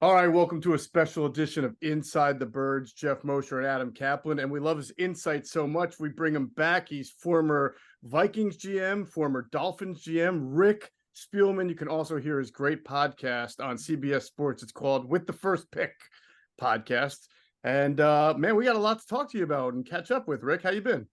All right, welcome to a special edition of Inside the Birds. Geoff, Mosher, and Adam Caplan. And we love his insight so much, we bring him back. He's former Vikings GM, former Dolphins GM, Rick Spielman. You can also hear his great podcast on CBS Sports. It's called With the First Pick podcast. And man, we got a lot to talk to you about and catch up with. Rick, how you been?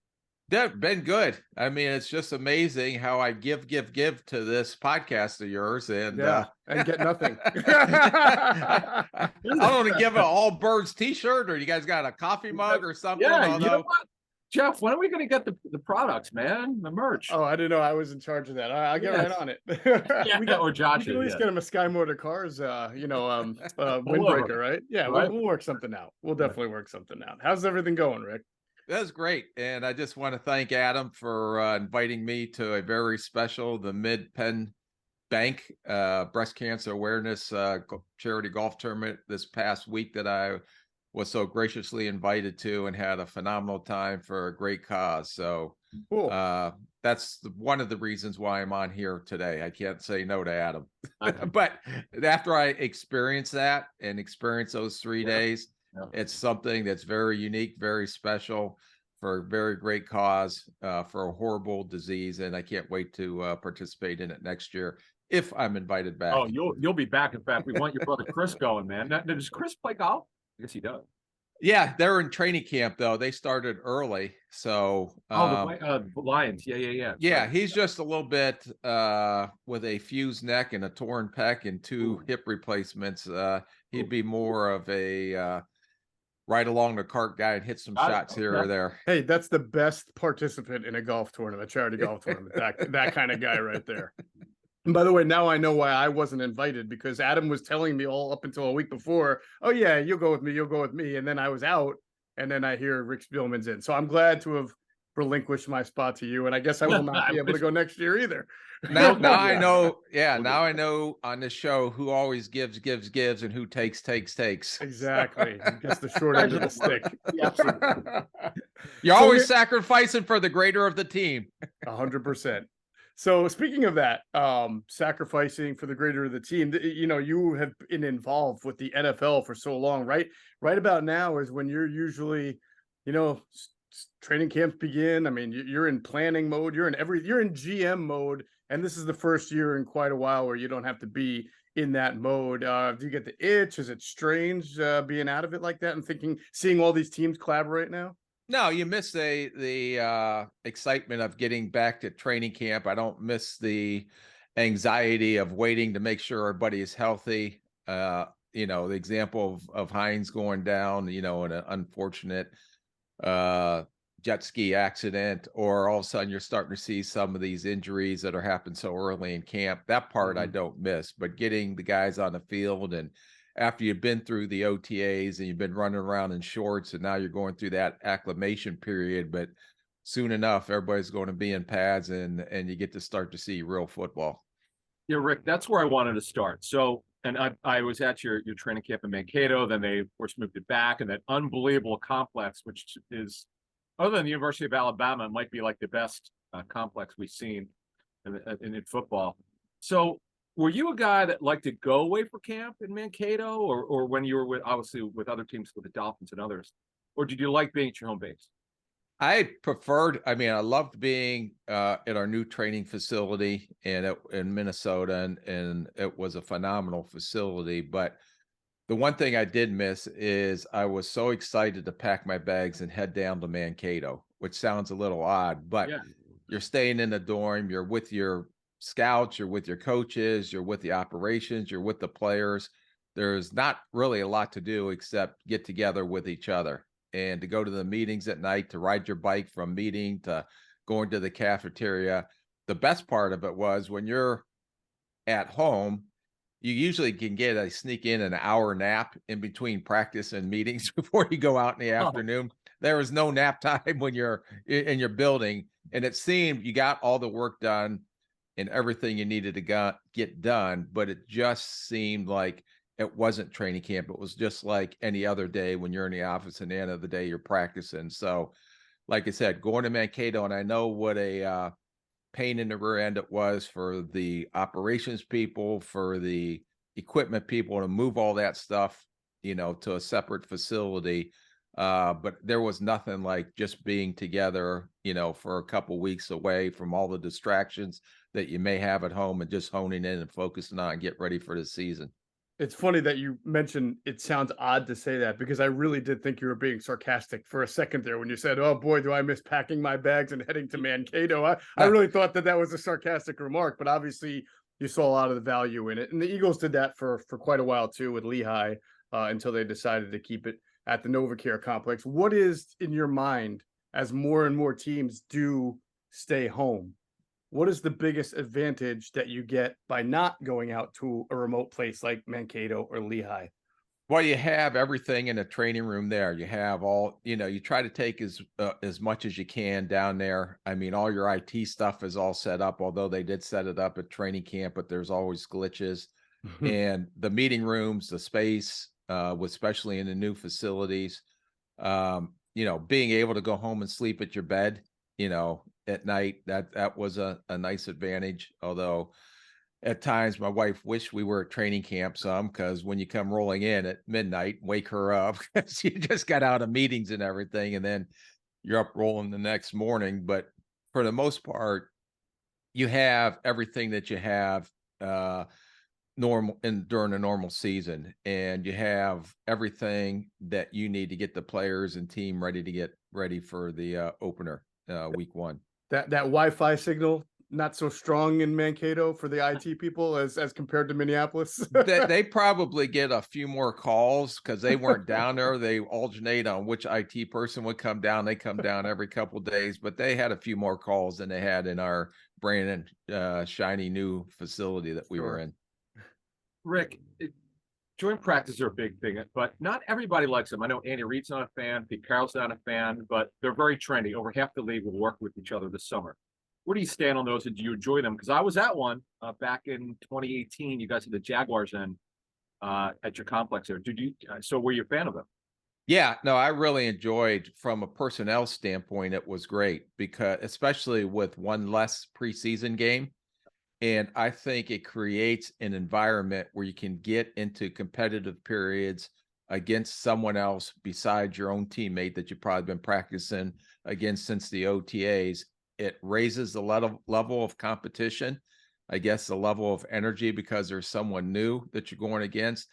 Been good. I mean, it's just amazing how I give to this podcast of yours, and get nothing. I don't want to give an all birds T-shirt, or you guys got a coffee mug or something. Yeah, you know what, Geoff? When are we going to get the products, man? The merch. Oh, I didn't know I was in charge of that. I'll get right on it. We got or Josh. You can at least get him a Sky Motor Cars, windbreaker, right? Yeah, right. We'll work something out. We'll definitely work something out. How's everything going, Rick? That's great. And I just want to thank Adam for inviting me to a very special, the Mid-Penn Bank Breast Cancer Awareness Charity Golf Tournament this past week that I was so graciously invited to and had a phenomenal time for a great cause. So cool. That's one of the reasons why I'm on here today. I can't say no to Adam. But after I experienced that and experienced those 3 days, it's something that's very unique, very special for a very great cause, for a horrible disease. And I can't wait to participate in it next year if I'm invited back. Oh, you'll be back. In fact, we want your brother Chris going, man. Now, does Chris play golf? I guess he does. Yeah, they're in training camp, though. They started early. So the Lions. Yeah. Yeah, he's just a little bit with a fused neck and a torn pec and two hip replacements. He'd be more of a right along the cart guy and hit some shots here or there. Hey, that's the best participant in a golf tournament, a charity golf tournament. That kind of guy right there. And by the way, now I know why I wasn't invited, because Adam was telling me all up until a week before, oh yeah, you'll go with me. And then I was out, and then I hear Rick Spielman's in. So I'm glad to have relinquished my spot to you. And I guess I will not be able to go next year either. Now I know. Yeah, now I know on this show who always gives, and who takes. Exactly. Gets the short end of the stick. You're always sacrificing for the greater of the team. 100%. So speaking of that, sacrificing for the greater of the team, you have been involved with the NFL for so long, right? Right about now is when you're usually, training camps begin. I mean, you're in planning mode. You're in GM mode, and this is the first year in quite a while where you don't have to be in that mode. Do you get the itch? Is it strange being out of it like that and seeing all these teams collaborate now? No, you miss the excitement of getting back to training camp. I don't miss the anxiety of waiting to make sure everybody is healthy. The example of Hines going down, in an unfortunate jet ski accident, or all of a sudden you're starting to see some of these injuries that are happening so early in camp. That part I don't miss, but getting the guys on the field, and after you've been through the OTAs and you've been running around in shorts, and now you're going through that acclimation period, but soon enough, everybody's going to be in pads, and you get to start to see real football. Yeah, Rick, that's where I wanted to start. So, and I was at your training camp in Mankato, then they, of course, moved it back, and that unbelievable complex, which is, other than the University of Alabama, might be like the best complex we've seen in football. So, were you a guy that liked to go away for camp in Mankato, or when you were obviously with other teams, with the Dolphins and others, or did you like being at your home base? I loved being at our new training facility in Minnesota, and it was a phenomenal facility. But the one thing I did miss is I was so excited to pack my bags and head down to Mankato, which sounds a little odd, but you're staying in the dorm, you're with your scouts, you're with your coaches, you're with the operations, you're with the players. There's not really a lot to do except get together with each other, and to go to the meetings at night, to ride your bike from meeting to going to the cafeteria. The best part of it was when you're at home, you usually can sneak in an hour nap in between practice and meetings before you go out in the afternoon. There was no nap time when you're in your building, and it seemed you got all the work done and everything you needed to get done, but it just seemed like it wasn't training camp. It was just like any other day when you're in the office, and at the end of the day, you're practicing. So, like I said, going to Mankato, and I know what a pain in the rear end it was for the operations people, for the equipment people to move all that stuff, to a separate facility. But there was nothing like just being together, for a couple weeks away from all the distractions that you may have at home and just honing in and focusing on and get ready for the season. It's funny that you mentioned it sounds odd to say that because I really did think you were being sarcastic for a second there when you said, "Oh boy, do I miss packing my bags and heading to Mankato." I really thought that was a sarcastic remark, but obviously you saw a lot of the value in it. And the Eagles did that for quite a while too with Lehigh until they decided to keep it at the NovaCare complex. What is in your mind as more and more teams do stay home? What is the biggest advantage that you get by not going out to a remote place like Mankato or Lehigh? Well, you have everything in a training room there. You have all, you try to take as much as you can down there. I mean, all your IT stuff is all set up, although they did set it up at training camp, but there's always glitches. And the meeting rooms, the space, especially in the new facilities, being able to go home and sleep at your bed, at night, that was a nice advantage. Although at times my wife wished we were at training camp some, because when you come rolling in at midnight, wake her up because you just got out of meetings and everything, and then you're up rolling the next morning. But for the most part, you have everything that you have during a normal season, and you have everything that you need to get the players and team ready to get ready for the opener week 1. That Wi-Fi signal not so strong in Mankato for the IT people as compared to Minneapolis. They probably get a few more calls because they weren't down there. They alternate on which IT person would come down. They come down every couple of days, but they had a few more calls than they had in our brand shiny new facility that we were in. Rick, joint practices are a big thing, but not everybody likes them. I know Andy Reid's not a fan, Pete Carroll's not a fan, but they're very trendy. Over half the league will work with each other this summer. Where do you stand on those, and do you enjoy them? Because I was at one back in 2018. You guys had the Jaguars in at your complex there. Did you? So were you a fan of them? Yeah, no, I really enjoyed, from a personnel standpoint, it was great, because especially with one less preseason game. And I think it creates an environment where you can get into competitive periods against someone else besides your own teammate that you've probably been practicing against since the OTAs. It raises the level of competition, I guess the level of energy, because there's someone new that you're going against.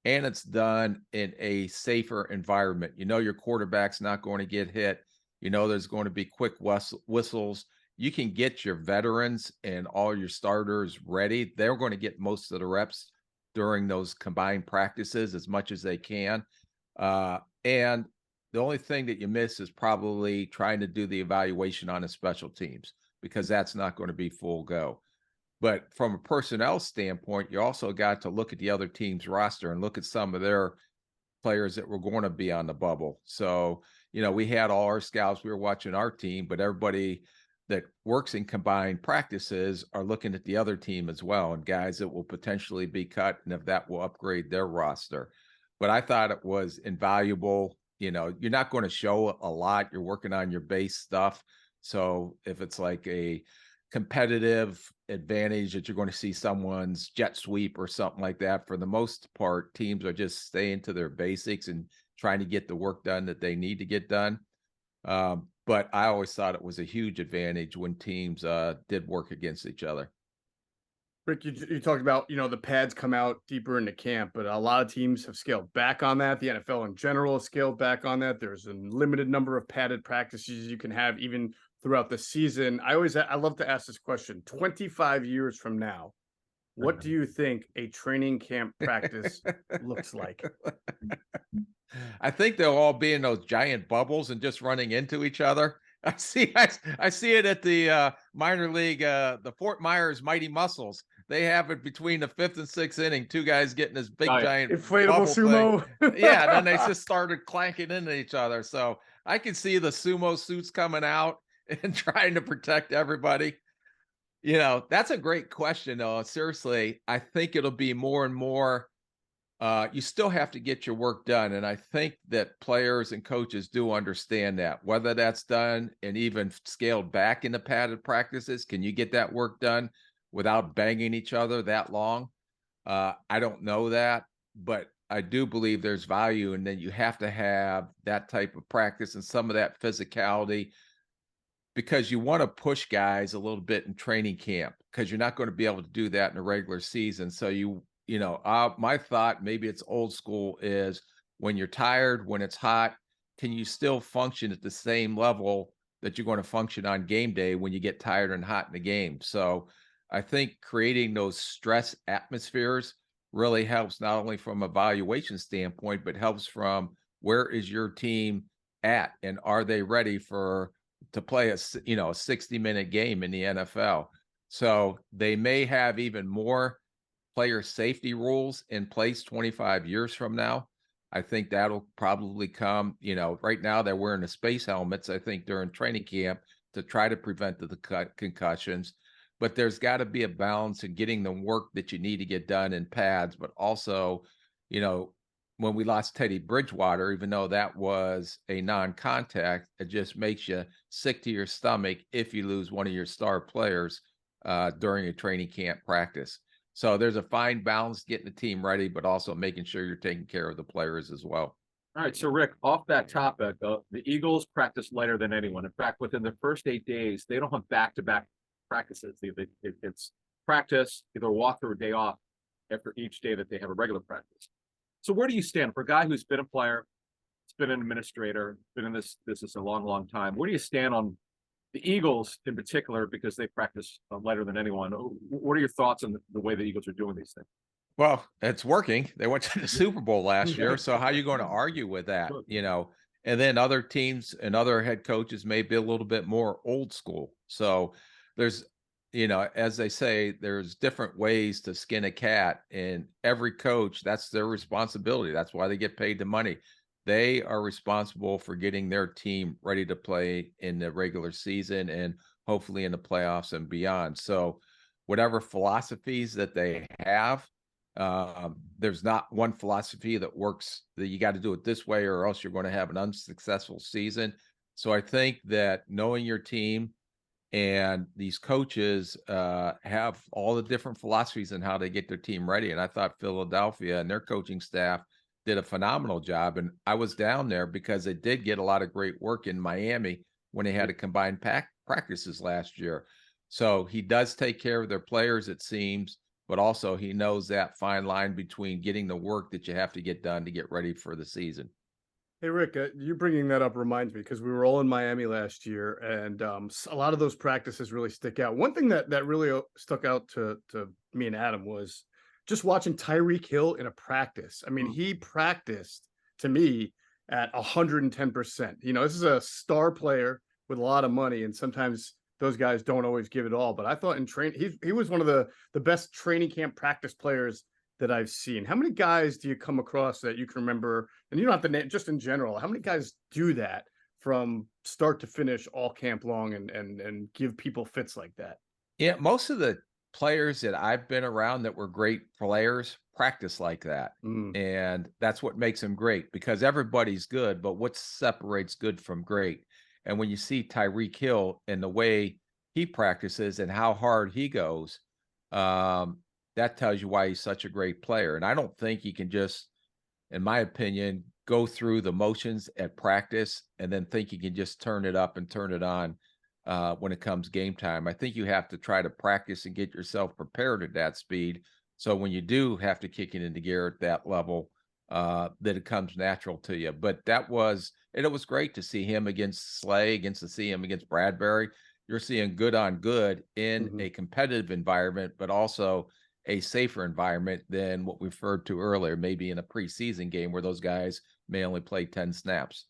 And it's done in a safer environment. Your quarterback's not going to get hit. There's going to be quick whistles. You can get your veterans and all your starters ready. They're going to get most of the reps during those combined practices as much as they can. And the only thing that you miss is probably trying to do the evaluation on the special teams, because that's not going to be full go. But from a personnel standpoint, you also got to look at the other team's roster and look at some of their players that were going to be on the bubble. So, we had all our scouts, we were watching our team, but everybody that works in combined practices are looking at the other team as well, and guys that will potentially be cut, and if that will upgrade their roster. But I thought it was invaluable. You're not going to show a lot. You're working on your base stuff. So if it's like a competitive advantage that you're going to see someone's jet sweep or something like that, for the most part, teams are just staying to their basics and trying to get the work done that they need to get done. But I always thought it was a huge advantage when teams did work against each other. Rick, you talked about, the pads come out deeper into camp, but a lot of teams have scaled back on that. The NFL in general has scaled back on that. There's a limited number of padded practices you can have even throughout the season. I love to ask this question. 25 years from now, what do you think a training camp practice looks like? I think they'll all be in those giant bubbles and just running into each other. I see it at the minor league, the Fort Myers Mighty Muscles. They have it between the 5th and 6th inning, 2 guys getting this big giant inflatable sumo. Yeah, and then they just started clanking into each other. So I can see the sumo suits coming out and trying to protect everybody. That's a great question, though. Seriously, I think it'll be more and more. You still have to get your work done. And I think that players and coaches do understand that, whether that's done and even scaled back in the padded practices. Can you get that work done without banging each other that long? I don't know that, but I do believe there's value, and then you have to have that type of practice and some of that physicality because you want to push guys a little bit in training camp because you're not going to be able to do that in a regular season. So my thought, maybe it's old school, is when you're tired, when it's hot, can you still function at the same level that you're going to function on game day when you get tired and hot in the game? So I think creating those stress atmospheres really helps not only from a valuation standpoint, but helps from where is your team at and are they ready to play a 60-minute game in the NFL. So they may have even more player safety rules in place 25 years from now. I think that'll probably come, right now they're wearing the space helmets, I think, during training camp to try to prevent the concussions. But there's got to be a balance in getting the work that you need to get done in pads, but also, when we lost Teddy Bridgewater, even though that was a non-contact, it just makes you sick to your stomach if you lose one of your star players during a training camp practice. So there's a fine balance getting the team ready, but also making sure you're taking care of the players as well. All right, so Rick, off that topic, the Eagles practice lighter than anyone. In fact, within the first 8 days, they don't have back-to-back practices. It's practice, either a walk or a day off after each day that they have a regular practice. So where do you stand for a guy who's been a player, has been an administrator, been in this business a long, long time? Where do you stand on the Eagles in particular, because they practice lighter than anyone? What are your thoughts on the way the Eagles are doing these things? Well, it's working. They went to the Super Bowl last year. So how are you going to argue with that? And then other teams and other head coaches may be a little bit more old school. So there's, as they say, there's different ways to skin a cat, and every coach, that's their responsibility. That's why they get paid the money. They are responsible for getting their team ready to play in the regular season and hopefully in the playoffs and beyond. So whatever philosophies that they have, there's not one philosophy that works, that you got to do it this way or else you're going to have an unsuccessful season. So I think that knowing your team and these coaches have all the different philosophies and how they get their team ready. And I thought Philadelphia and their coaching staff did a phenomenal job. And I was down there because they did get a lot of great work in Miami when they had a combined practices last year. So he does take care of their players, it seems, but also he knows that fine line between getting the work that you have to get done to get ready for the season. Hey, Rick, you bringing that up reminds me, because we were all in Miami last year, and a lot of those practices really stick out. One thing that really stuck out to me and Adam was just watching Tyreek Hill in a practice. I mean, he practiced, to me, at 110%. This is a star player with a lot of money, and sometimes those guys don't always give it all. But I thought in training, he was one of the best training camp practice players that I've seen. How many guys do you come across that you can remember? And you don't have to name, just in general, how many guys do that from start to finish all camp long and give people fits like that? Yeah, most of the players that I've been around that were great players practice like that. And that's what makes them great, because everybody's good, but what separates good from great? And when you see Tyreek Hill and the way he practices and how hard he goes, that tells you why he's such a great player. And I don't think he can just, in my opinion, go through the motions at practice and then think you can just turn it up and turn it on when it comes game time. I think you have to try to practice and get yourself prepared at that speed. So when you do have to kick it into gear at that level, that it comes natural to you. But it was great to see him against Slay, to see him against Bradbury. You're seeing good on good in a competitive environment, but also a safer environment than what we referred to earlier, maybe in a preseason game where those guys may only play 10 snaps.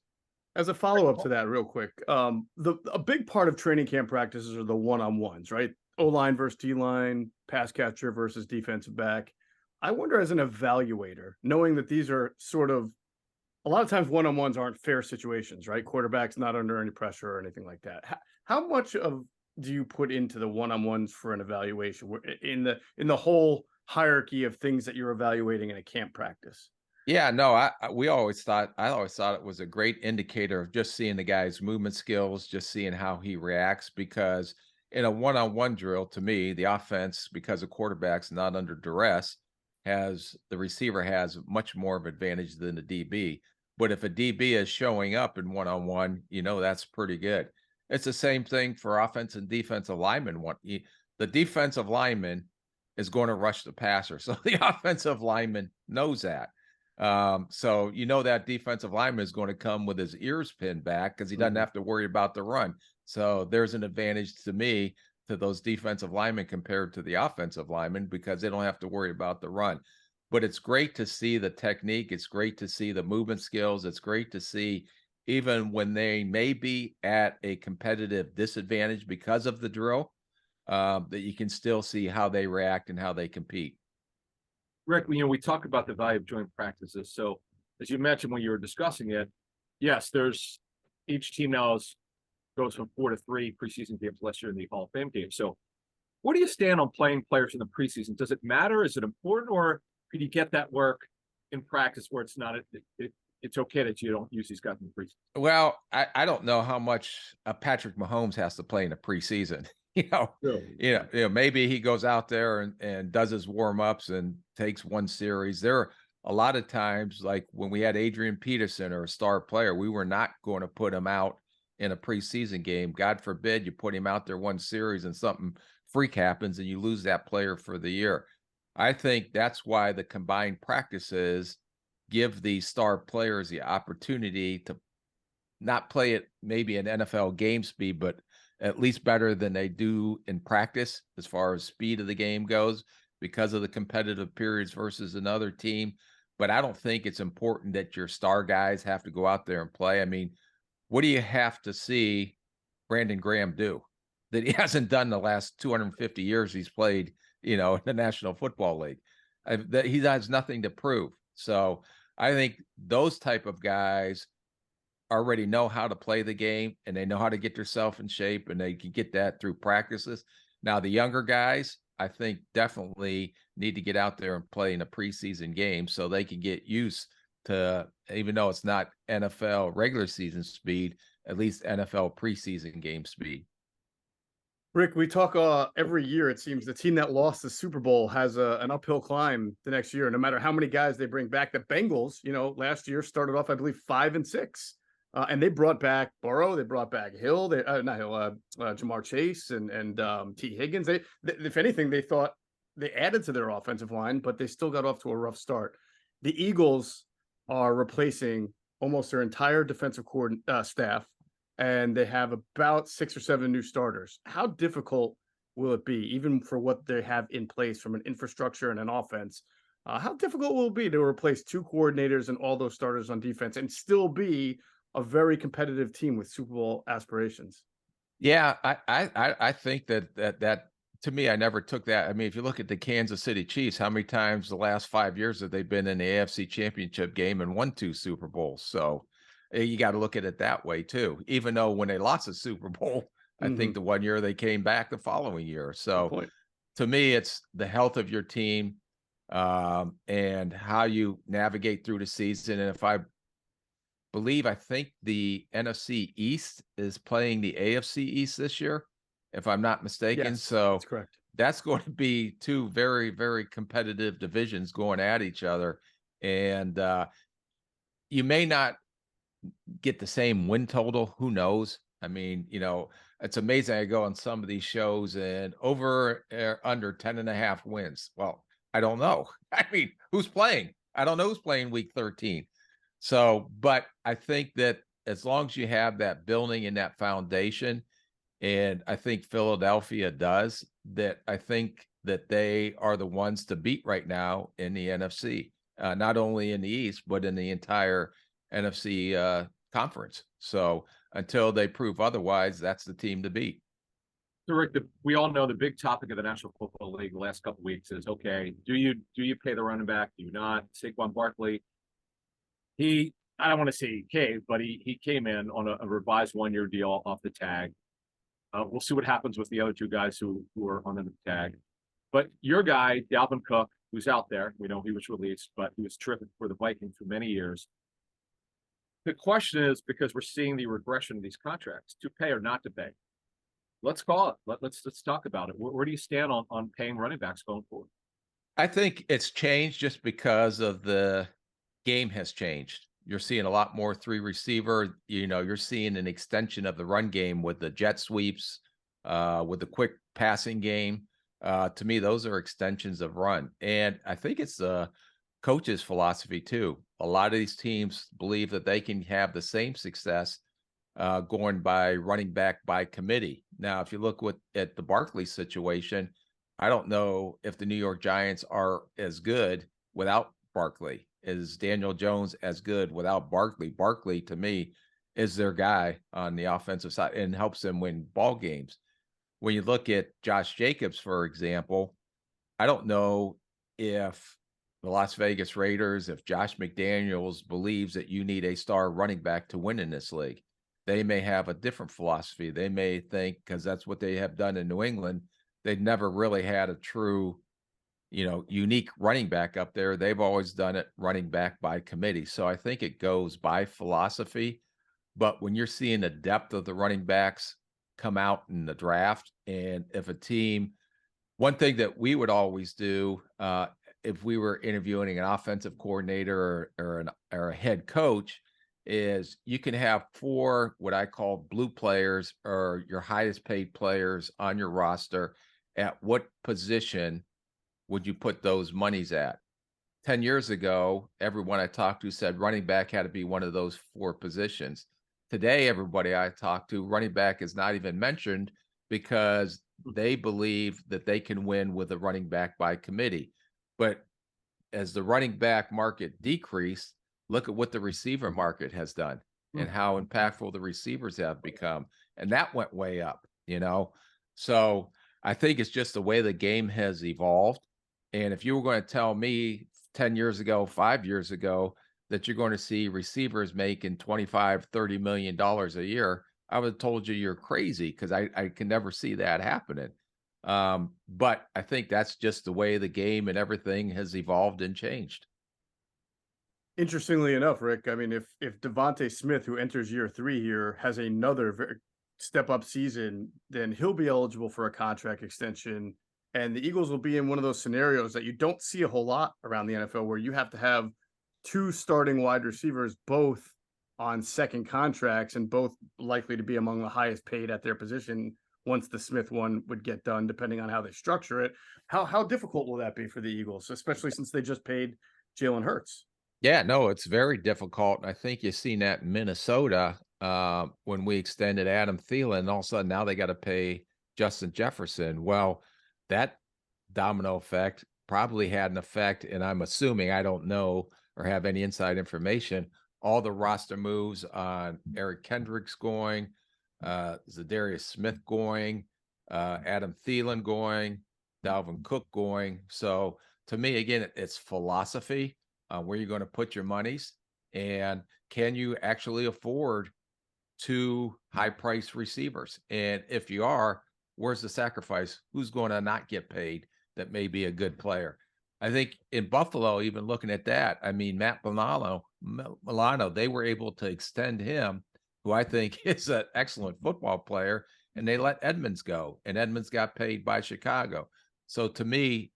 As a follow-up to that real quick, a big part of training camp practices are the one-on-ones, right? O-line versus D-line, pass catcher versus defensive back. I wonder, as an evaluator, knowing that these are sort of, a lot of times one-on-ones aren't fair situations, right? Quarterback's not under any pressure or anything like that. How much do you put into the one-on-ones for an evaluation in the whole hierarchy of things that you're evaluating in a camp practice? Yeah, no, I always thought it was a great indicator of just seeing the guy's movement skills, just seeing how he reacts, because in a one-on-one drill, to me, the offense, because a quarterback's not under duress, the receiver has much more of advantage than the DB. But if a DB is showing up in one-on-one, that's pretty good. It's the same thing for offense and defensive linemen. The defensive lineman is going to rush the passer. So the offensive lineman knows that. So that defensive lineman is going to come with his ears pinned back because he doesn't have to worry about the run. So there's an advantage to me to those defensive linemen compared to the offensive linemen because they don't have to worry about the run. But it's great to see the technique. It's great to see the movement skills. It's great to see even when they may be at a competitive disadvantage because of the drill, that you can still see how they react and how they compete. Rick, we talk about the value of joint practices. So as you mentioned when you were discussing it, yes, each team now goes from 4 to 3 preseason games last year in the Hall of Fame game. So where do you stand on playing players in the preseason? Does it matter? Is it important, or could you get that work in practice where it's not it's okay that you don't use these guys in the preseason? Well, I don't know how much Patrick Mahomes has to play in the preseason. Maybe he goes out there and does his warm-ups and takes one series. There are a lot of times, like when we had Adrian Peterson or a star player, we were not going to put him out in a preseason game. God forbid you put him out there one series and something freak happens and you lose that player for the year. I think that's why the combined practices give these star players the opportunity to not play at maybe an NFL game speed, but at least better than they do in practice as far as speed of the game goes because of the competitive periods versus another team. But I don't think it's important that your star guys have to go out there and play. I mean, what do you have to see Brandon Graham do that he hasn't done the last 250 years he's played, in the National Football League? That he has nothing to prove. So I think those type of guys already know how to play the game and they know how to get themselves in shape, and they can get that through practices. Now, the younger guys, I think definitely need to get out there and play in a preseason game so they can get used to, even though it's not NFL regular season speed, at least NFL preseason game speed. Rick, we talk every year. It seems the team that lost the Super Bowl has an uphill climb the next year, no matter how many guys they bring back. The Bengals, last year started off, I believe, 5-6. And they brought back Burrow, they brought back Hill, Jamar Chase and T. Higgins. They, if anything, they thought they added to their offensive line, but they still got off to a rough start. The Eagles are replacing almost their entire defensive staff, and they have about 6 or 7 new starters. How difficult will it be, even for what they have in place from an infrastructure and an offense? How difficult will it be to replace 2 coordinators and all those starters on defense and still be a very competitive team with Super Bowl aspirations? Yeah, I think that to me, I never took that. I mean, if you look at the Kansas City Chiefs, how many times the last 5 years have they been in the AFC Championship game and won 2 Super Bowls? So you got to look at it that way too. Even though when they lost the Super Bowl, I think the one year they came back the following year. So to me, it's the health of your team and how you navigate through the season. And if I think the NFC East is playing the AFC East this year, if I'm not mistaken. Yes, so that's correct. That's going to be 2 very, very competitive divisions going at each other. And you may not get the same win total. Who knows? I mean, it's amazing. I go on some of these shows and over under 10.5 wins. Well, I don't know. I mean, who's playing? I don't know who's playing week 13. So, but I think that as long as you have that building and that foundation, and I think Philadelphia does, that I think that they are the ones to beat right now in the NFC, not only in the East, but in the entire NFC conference. So until they prove otherwise, that's the team to beat. So Rick, we all know the big topic of the National Football League the last couple of weeks is, okay, do you pay the running back? Do you not? Saquon Barkley, I don't want to say he caved, but he came in on a revised 1-year deal off the tag. We'll see what happens with the other 2 guys who are on the tag. But your guy, Dalvin Cook, who's out there, we know he was released, but he was terrific for the Vikings for many years. The question is, because we're seeing the regression of these contracts, to pay or not to pay. Let's call it. Let's talk about it. Where do you stand on paying running backs going forward? I think it's changed just because of the game has changed. You're seeing a lot more three receiver. You're seeing an extension of the run game with the jet sweeps, with the quick passing game. To me, those are extensions of run. And I think it's the coach's philosophy too. A lot of these teams believe that they can have the same success going by running back by committee. Now, if you look at the Barkley situation, I don't know if the New York Giants are as good without Barkley. Is Daniel Jones as good without Barkley? Barkley, to me, is their guy on the offensive side and helps them win ball games. When you look at Josh Jacobs, for example, I don't know if the Las Vegas Raiders, if Josh McDaniels believes that you need a star running back to win in this league. They may have a different philosophy. They may think, because that's what they have done in New England, they've never really had a true, unique running back up there. They've always done it running back by committee. So I think it goes by philosophy. But when you're seeing the depth of the running backs come out in the draft, and if a team, one thing that we would always do if we were interviewing an offensive coordinator or a head coach, is you can have 4 what I call blue players, or your highest paid players on your roster. At what position would you put those monies at? 10 years ago, everyone I talked to said running back had to be one of those 4 positions. Today, everybody I talk to, running back is not even mentioned because they believe that they can win with a running back by committee. But as the running back market decreased, look at what the receiver market has done and how impactful the receivers have become. And that went way up, So I think it's just the way the game has evolved. And if you were going to tell me 10 years ago, 5 years ago, that you're going to see receivers making $25, $30 million a year, I would have told you you're crazy, because I can never see that happening. But I think that's just the way the game and everything has evolved and changed. Interestingly enough, Rick, I mean, if DeVonta Smith, who enters year 3 here, has another step up season, then he'll be eligible for a contract extension. And the Eagles will be in one of those scenarios that you don't see a whole lot around the NFL, where you have to have 2 starting wide receivers, both on second contracts and both likely to be among the highest paid at their position once the Smith one would get done, depending on how they structure it. How difficult will that be for the Eagles, especially since they just paid Jalen Hurts? Yeah, no, it's very difficult. And I think you've seen that in Minnesota when we extended Adam Thielen. All of a sudden, now they got to pay Justin Jefferson. Well, that domino effect probably had an effect. And I'm assuming, I don't know or have any inside information, all the roster moves on Eric Kendricks going, Zadarius Smith going, Adam Thielen going, Dalvin Cook going. So to me, again, it's philosophy. Where you're going to put your monies, and can you actually afford 2 high-priced receivers? And if you are, where's the sacrifice? Who's going to not get paid that may be a good player? I think in Buffalo, even looking at that, I mean, Matt Milano, they were able to extend him, who I think is an excellent football player, and they let Edmonds go, and Edmonds got paid by Chicago. So to me,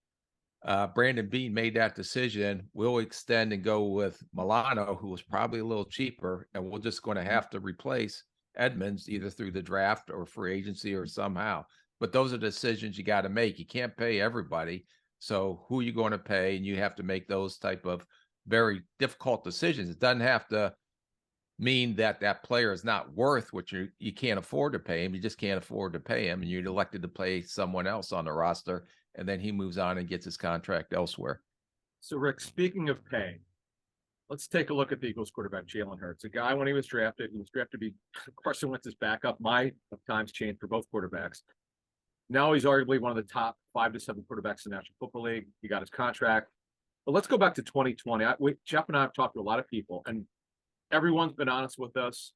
Brandon Beane made that decision. We'll extend and go with Milano, who was probably a little cheaper, and we're just going to have to replace Edmonds either through the draft or free agency or somehow. But those are decisions you got to make. You can't pay everybody. So who are you going to pay? And you have to make those type of very difficult decisions. It doesn't have to mean that that player is not worth what you can't afford to pay him. You just can't afford to pay him, and you're elected to play someone else on the roster, and then he moves on and gets his contract elsewhere. So, Rick, speaking of pay, let's take a look at the Eagles quarterback, Jalen Hurts. A guy, when he was drafted to be Carson Wentz's backup. My times changed for both quarterbacks. Now he's arguably one of the top 5 to 7 quarterbacks in the National Football League. He got his contract. But let's go back to 2020. Geoff and I have talked to a lot of people, and everyone's been honest with us.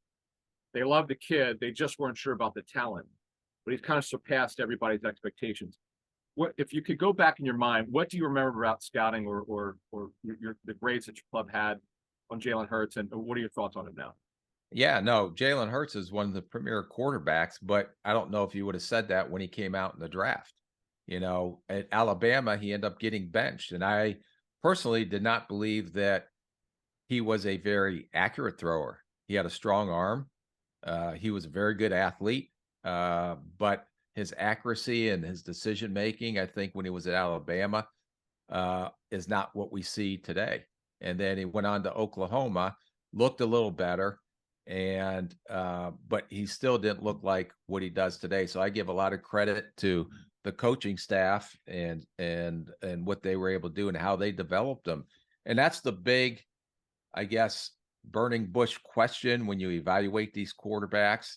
They love the kid. They just weren't sure about the talent. But he's kind of surpassed everybody's expectations. What, if you could go back in your mind, what do you remember about scouting or the grades that your club had on Jalen Hurts, and what are your thoughts on him now? Yeah, no, Jalen Hurts is one of the premier quarterbacks, but I don't know if you would have said that when he came out in the draft. You know, at Alabama, he ended up getting benched. And I personally did not believe that he was a very accurate thrower. He had a strong arm. He was a very good athlete. But his accuracy and his decision making, I think, when he was at Alabama, is not what we see today. And then he went on to Oklahoma, looked a little better, and but he still didn't look like what he does today. So I give a lot of credit to the coaching staff and what they were able to do and how they developed them. And that's the big, I guess, burning bush question when you evaluate these quarterbacks.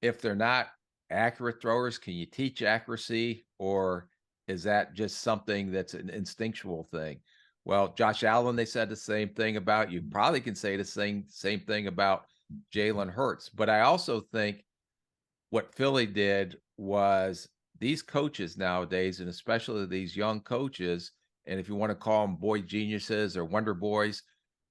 If they're not accurate throwers, can you teach accuracy, or is that just something that's an instinctual thing? Well, Josh Allen, they said the same thing about. You probably can say the same thing about Jalen Hurts. But I also think what Philly did was these coaches nowadays, and especially these young coaches, and if you want to call them boy geniuses or wonder boys,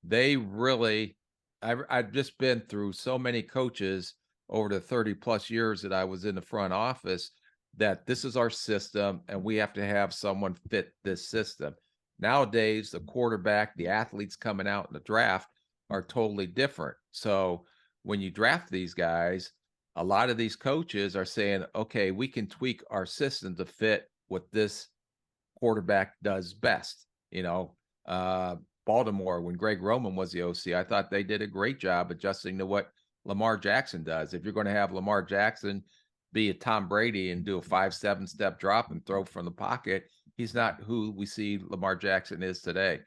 they really, I've just been through so many coaches over the 30 plus years that I was in the front office, that this is our system and we have to have someone fit this system. Nowadays, the quarterback, the athletes coming out in the draft are totally different. So when you draft these guys, a lot of these coaches are saying, okay, we can tweak our system to fit what this quarterback does best. You know, Baltimore, when Greg Roman was the OC, I thought they did a great job adjusting to what Lamar Jackson does. If you're going to have Lamar Jackson be a Tom Brady and do a 5-7 step drop and throw from the pocket, he's not who we see Lamar Jackson is today.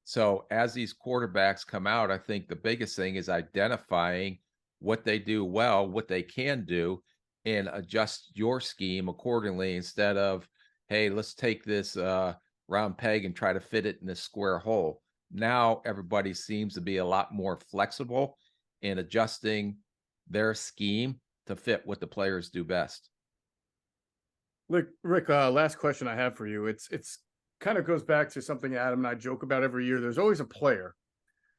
So as these quarterbacks come out, I think the biggest thing is identifying what they do well, what they can do, and adjust your scheme accordingly, instead of, hey, let's take this round peg and try to fit it in a square hole. Now everybody seems to be a lot more flexible in adjusting their scheme to fit what the players do best. Look, Rick, last question I have for you. It's kind of goes back to something Adam and I joke about every year. There's always a player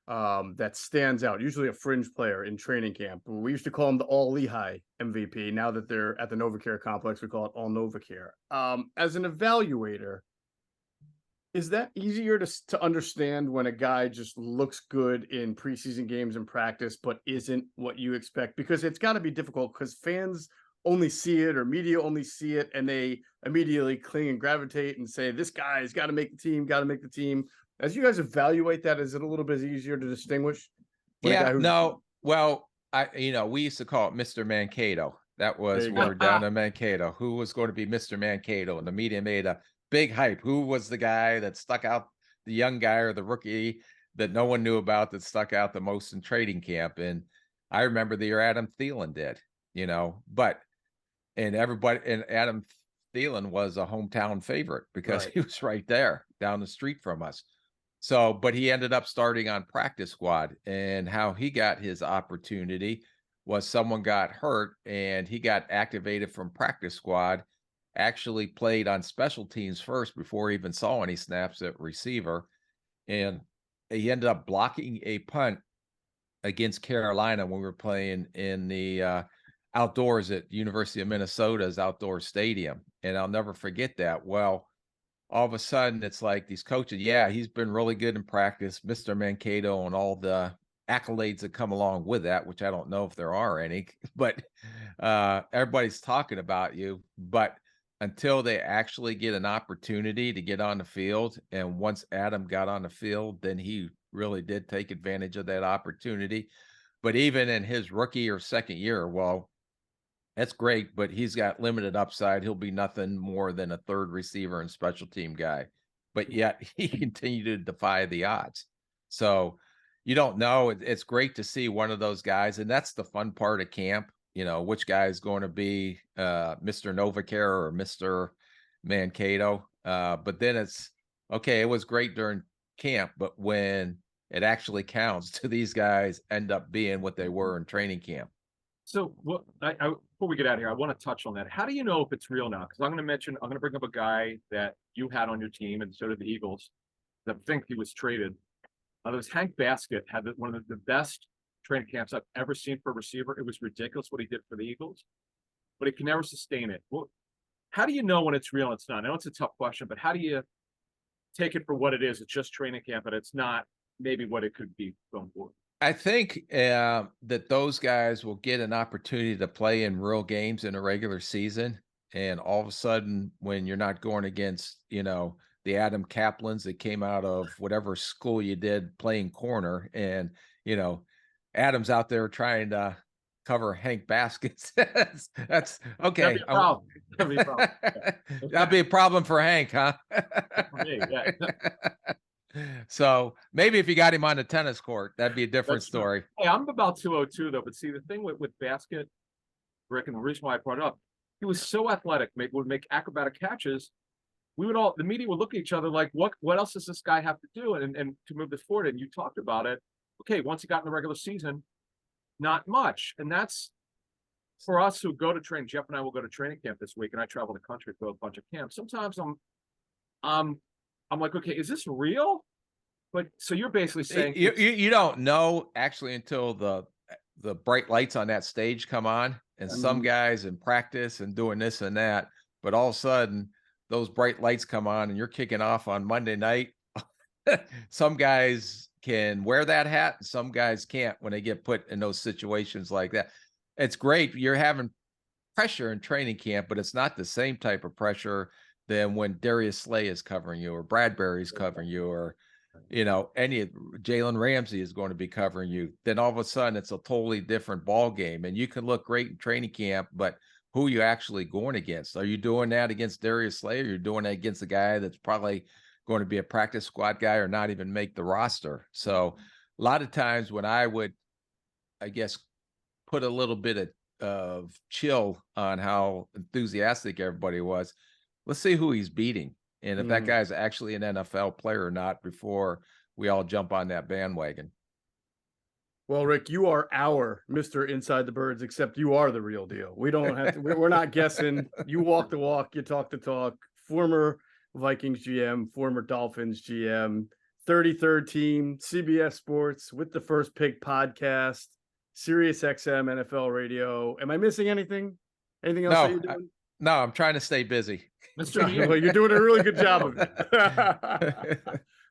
that stands out, usually a fringe player in training camp. We used to call him the All Lehigh MVP. Now that they're at the NovaCare complex, we call it All NovaCare. As an evaluator, is that easier to understand when a guy just looks good in preseason games and practice, but isn't what you expect? Because it's got to be difficult because fans only see it, or media only see it, and they immediately cling and gravitate and say, this guy's got to make the team, got to make the team. As you guys evaluate that, is it a little bit easier to distinguish? Well, we used to call it Mr. Mankato. That was when we were down in Mankato. Who was going to be Mr. Mankato? And the media made a big hype. Who was the guy that stuck out, the young guy or the rookie that no one knew about that stuck out the most in trading camp? And I remember the year Adam Thielen did, and Adam Thielen was a hometown favorite because he was right there down the street from us. So, but he ended up starting on practice squad, and how he got his opportunity was someone got hurt and he got activated from practice squad, actually played on special teams first before he even saw any snaps at receiver. And he ended up blocking a punt against Carolina when we were playing in the outdoors at University of Minnesota's outdoor stadium. And I'll never forget that. Well, all of a sudden it's like these coaches, he's been really good in practice, Mr. Mankato, and all the accolades that come along with that, which I don't know if there are any, but everybody's talking about you. But until they actually get an opportunity to get on the field, and once Adam got on the field, then he really did take advantage of that opportunity. But even in his rookie or second year, well, that's great, but he's got limited upside. He'll be nothing more than a third receiver and special team guy, but yet he continued to defy the odds. So you don't know. It's great to see one of those guys, and that's the fun part of camp. Which guy is going to be Mr. NovaCare or Mr. Mankato. But then it's okay. It was great during camp, but when it actually counts, do these guys end up being what they were in training camp? So before we get out of here, I want to touch on that. How do you know if it's real now? Because I'm going to bring up a guy that you had on your team, and so did the Eagles, that think he was traded. It was Hank Baskett, had one of the best training camps I've ever seen for a receiver. It was ridiculous what he did for the Eagles, but he can never sustain it. Well, how do you know when it's real and it's not? I know it's a tough question, but how do you take it for what it is? It's just training camp, but it's not maybe what it could be going forward. I think that those guys will get an opportunity to play in real games in a regular season. And all of a sudden, when you're not going against, the Adam Caplans that came out of whatever school you did playing corner, and, Adam's out there trying to cover Hank Baskets. That's okay. That'd be a problem. That'd be a problem for Hank, huh? For me, yeah. So maybe if you got him on the tennis court, that'd be a different story. Hey, I'm about 202 though, but see the thing with Basket, Rick, and the reason why I brought it up, he was so athletic, would make acrobatic catches. The media would look at each other like, what else does this guy have to do? And to move this forward, and you talked about it. Okay, once he got in the regular season, not much. And that's for us who go to train. Geoff and I will go to training camp this week, and I travel the country for a bunch of camps. Sometimes I'm like, okay, is this real? But so you're basically saying you don't know actually until the bright lights on that stage come on, and some guys in practice and doing this and that, but all of a sudden those bright lights come on and you're kicking off on Monday night. Some guys can wear that hat and some guys can't when they get put in those situations like that. It's great. You're having pressure in training camp, but it's not the same type of pressure than when Darius Slay is covering you, or Bradbury's covering you, or any of Jalen Ramsey is going to be covering you. Then all of a sudden it's a totally different ball game, and you can look great in training camp, but who are you actually going against? Are you doing that against Darius Slay, or you're doing that against a guy that's probably going to be a practice squad guy or not even make the roster? So a lot of times when I would, I guess, put a little bit of chill on how enthusiastic everybody was, let's see who he's beating. And if that guy's actually an NFL player or not before we all jump on that bandwagon. Well, Rick, you are our Mr. Inside the Birds, except you are the real deal. We don't have to, we're not guessing. You walk the walk, you talk the talk. Former Vikings GM, former Dolphins GM, 33rd team, CBS Sports, With the First Pick podcast, Sirius XM, NFL radio. Am I missing anything? Anything else that you're doing? No, I'm trying to stay busy. Mr. Well, you're doing a really good job of it.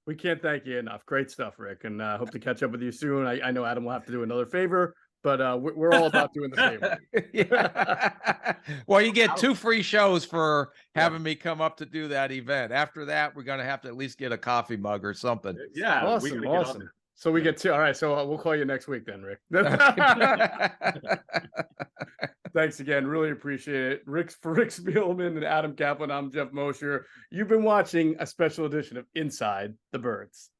We can't thank you enough. Great stuff, Rick, and hope to catch up with you soon. I know Adam will have to do another favor, but we're all about doing the favor. Yeah. Well, you get 2 free shows for having me come up to do that event. After that, we're going to have to at least get a coffee mug or something. Yeah, awesome. So we get 2. All right, so we'll call you next week then, Rick. Thanks again. Really appreciate it. For Rick Spielman and Adam Caplan, I'm Geoff Mosher. You've been watching a special edition of Inside the Birds.